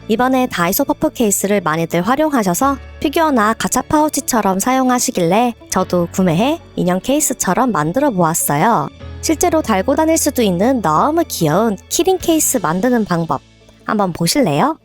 이번에 다이소 퍼프 케이스를 많이들 활용하셔서 피규어나 가차 파우치처럼 사용하시길래 저도 구매해 인형 케이스처럼 만들어 보았어요. 실제로 달고 다닐 수도 있는 너무 귀여운 키링 케이스 만드는 방법 한번 보실래요?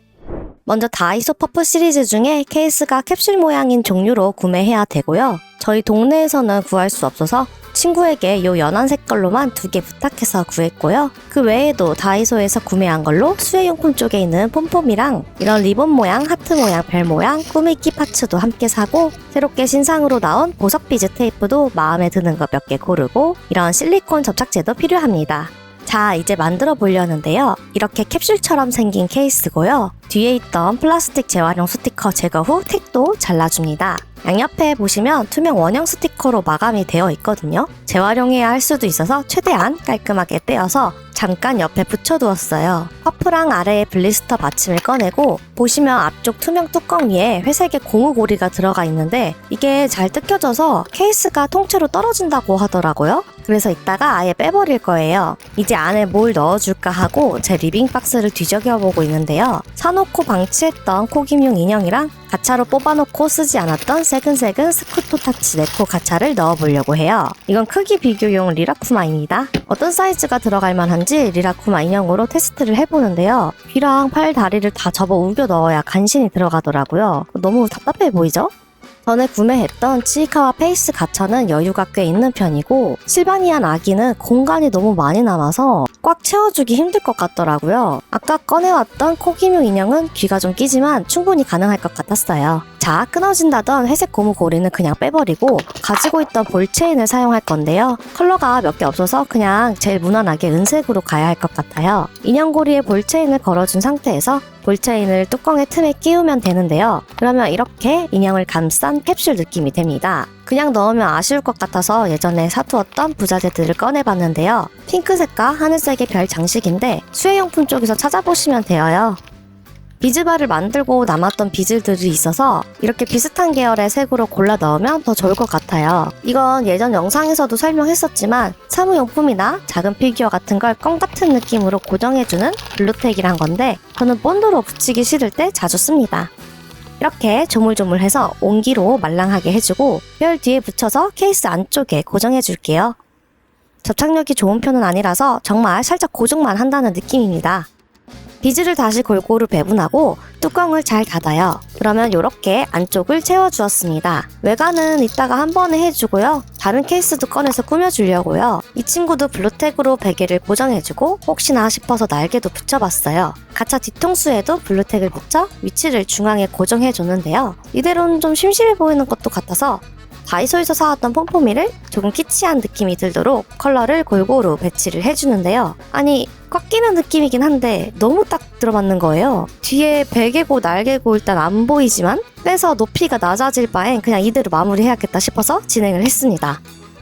먼저 다이소 퍼프 시리즈 중에 케이스가 캡슐 모양인 종류로 구매해야 되고요. 저희 동네에서는 구할 수 없어서 친구에게 요 연한 색깔로만 2개 부탁해서 구했고요. 그 외에도 다이소에서 구매한 걸로 수혜용품 쪽에 있는 폼폼이랑 이런 리본 모양, 하트 모양, 별 모양, 꾸미기 파츠도 함께 사고 새롭게 신상으로 나온 보석 비즈 테이프도 마음에 드는 거 몇 개 고르고 이런 실리콘 접착제도 필요합니다. 자, 이제 만들어 보려는데요. 이렇게 캡슐처럼 생긴 케이스고요. 뒤에 있던 플라스틱 재활용 스티커 제거 후 택도 잘라줍니다. 양옆에 보시면 투명 원형 스티커로 마감이 되어 있거든요. 재활용해야 할 수도 있어서 최대한 깔끔하게 떼어서 잠깐 옆에 붙여두었어요. 퍼프랑 아래의 블리스터 받침을 꺼내고 보시면 앞쪽 투명 뚜껑 위에 회색의 고무고리가 들어가 있는데 이게 잘 뜯겨져서 케이스가 통째로 떨어진다고 하더라고요. 그래서 이따가 아예 빼버릴 거예요. 이제 안에 뭘 넣어줄까 하고 제 리빙박스를 뒤적여보고 있는데요. 사놓고 방치했던 코김용 인형이랑 가차로 뽑아놓고 쓰지 않았던 새근새근 스쿠토 타치 네코 가차를 넣어보려고 해요. 이건 크기 비교용 리라쿠마입니다. 어떤 사이즈가 들어갈 만한지 리라쿠마 인형으로 테스트를 해보는데요. 귀랑 팔, 다리를 다 접어 우겨 넣어야 간신히 들어가더라고요. 너무 답답해 보이죠? 전에 구매했던 치이카와 페이스 가차는 여유가 꽤 있는 편이고 실바니안 아기는 공간이 너무 많이 남아서 꽉 채워주기 힘들 것 같더라고요. 아까 꺼내왔던 코기묘 인형은 귀가 좀 끼지만 충분히 가능할 것 같았어요. 자, 끊어진다던 회색 고무 고리는 그냥 빼버리고 가지고 있던 볼체인을 사용할 건데요. 컬러가 몇 개 없어서 그냥 제일 무난하게 은색으로 가야 할 것 같아요. 인형 고리에 볼체인을 걸어준 상태에서 볼체인을 뚜껑의 틈에 끼우면 되는데요. 그러면 이렇게 인형을 감싼 캡슐 느낌이 됩니다. 그냥 넣으면 아쉬울 것 같아서 예전에 사두었던 부자재들을 꺼내봤는데요. 핑크색과 하늘색의 별 장식인데 수혜용품 쪽에서 찾아보시면 돼요. 비즈바를 만들고 남았던 비즈들이 있어서 이렇게 비슷한 계열의 색으로 골라 넣으면 더 좋을 것 같아요. 이건 예전 영상에서도 설명했었지만 사무용품이나 작은 피규어 같은 걸 껌 같은 느낌으로 고정해주는 글루텍이란 건데 저는 본드로 붙이기 싫을 때 자주 씁니다. 이렇게 조물조물해서 온기로 말랑하게 해주고 별 뒤에 붙여서 케이스 안쪽에 고정해줄게요. 접착력이 좋은 편은 아니라서 정말 살짝 고정만 한다는 느낌입니다. 비즈를 다시 골고루 배분하고 뚜껑을 잘 닫아요. 그러면 이렇게 안쪽을 채워주었습니다. 외관은 이따가 한 번에 해주고요. 다른 케이스도 꺼내서 꾸며주려고요. 이 친구도 블루텍으로 베개를 고정해주고 혹시나 싶어서 날개도 붙여봤어요. 가차 뒤통수에도 블루텍을 붙여 위치를 중앙에 고정해줬는데요. 이대로는 좀 심심해 보이는 것도 같아서 다이소에서 사왔던 폼폼이를 조금 키치한 느낌이 들도록 컬러를 골고루 배치를 해주는데요. 아니, 꽉 끼는 느낌이긴 한데 너무 딱 들어맞는 거예요. 뒤에 베개고 날개고 일단 안 보이지만 빼서 높이가 낮아질 바엔 그냥 이대로 마무리해야겠다 싶어서 진행을 했습니다.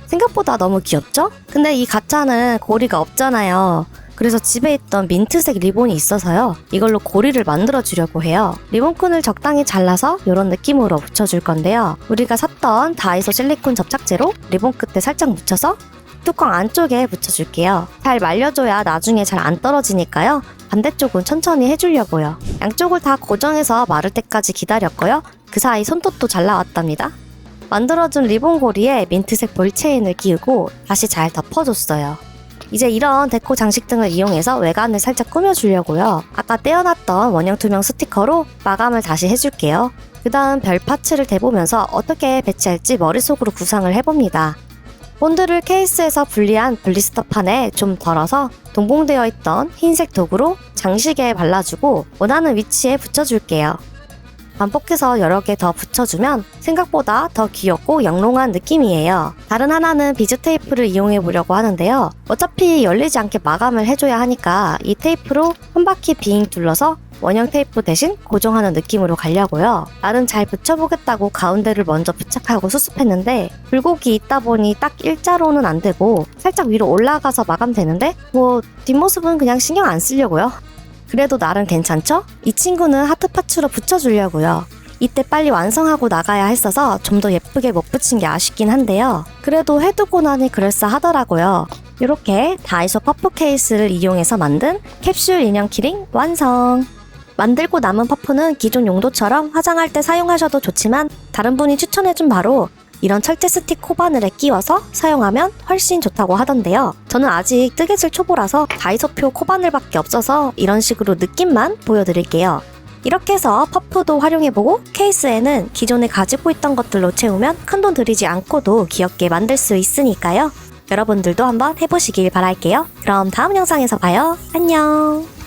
생각보다 너무 귀엽죠? 근데 이 가차는 고리가 없잖아요. 그래서 집에 있던 민트색 리본이 있어서요. 이걸로 고리를 만들어 주려고 해요. 리본끈을 적당히 잘라서 이런 느낌으로 붙여줄 건데요. 우리가 샀던 다이소 실리콘 접착제로 리본 끝에 살짝 묻혀서 뚜껑 안쪽에 붙여줄게요. 잘 말려줘야 나중에 잘 안 떨어지니까요. 반대쪽은 천천히 해주려고요. 양쪽을 다 고정해서 마를 때까지 기다렸고요. 그 사이 손톱도 잘 나왔답니다. 만들어준 리본 고리에 민트색 볼체인을 끼우고 다시 잘 덮어줬어요. 이제 이런 데코 장식 등을 이용해서 외관을 살짝 꾸며주려고요. 아까 떼어놨던 원형 투명 스티커로 마감을 다시 해줄게요. 그 다음 별 파츠를 대보면서 어떻게 배치할지 머릿속으로 구상을 해봅니다. 본드를 케이스에서 분리한 블리스터판에 좀 덜어서 동봉되어 있던 흰색 도구로 장식에 발라주고 원하는 위치에 붙여줄게요. 반복해서 여러 개 더 붙여주면 생각보다 더 귀엽고 영롱한 느낌이에요. 다른 하나는 비즈 테이프를 이용해 보려고 하는데요. 어차피 열리지 않게 마감을 해줘야 하니까 이 테이프로 한 바퀴 빙 둘러서 원형 테이프 대신 고정하는 느낌으로 가려고요. 나는 잘 붙여보겠다고 가운데를 먼저 부착하고 수습했는데 굴곡이 있다 보니 딱 일자로는 안 되고 살짝 위로 올라가서 마감되는데 뒷모습은 그냥 신경 안 쓰려고요. 그래도 나름 괜찮죠? 이 친구는 하트 파츠로 붙여주려고요. 이때 빨리 완성하고 나가야 했어서 좀 더 예쁘게 못 붙인 게 아쉽긴 한데요. 그래도 해두고 나니 그럴싸하더라고요. 이렇게 다이소 퍼프 케이스를 이용해서 만든 캡슐 인형 키링 완성! 만들고 남은 퍼프는 기존 용도처럼 화장할 때 사용하셔도 좋지만 다른 분이 추천해준 바로 이런 철제 스틱 코바늘에 끼워서 사용하면 훨씬 좋다고 하던데요. 저는 아직 뜨개질 초보라서 다이소표 코바늘밖에 없어서 이런 식으로 느낌만 보여드릴게요. 이렇게 해서 퍼프도 활용해보고 케이스에는 기존에 가지고 있던 것들로 채우면 큰돈 들이지 않고도 귀엽게 만들 수 있으니까요. 여러분들도 한번 해보시길 바랄게요. 그럼 다음 영상에서 봐요. 안녕.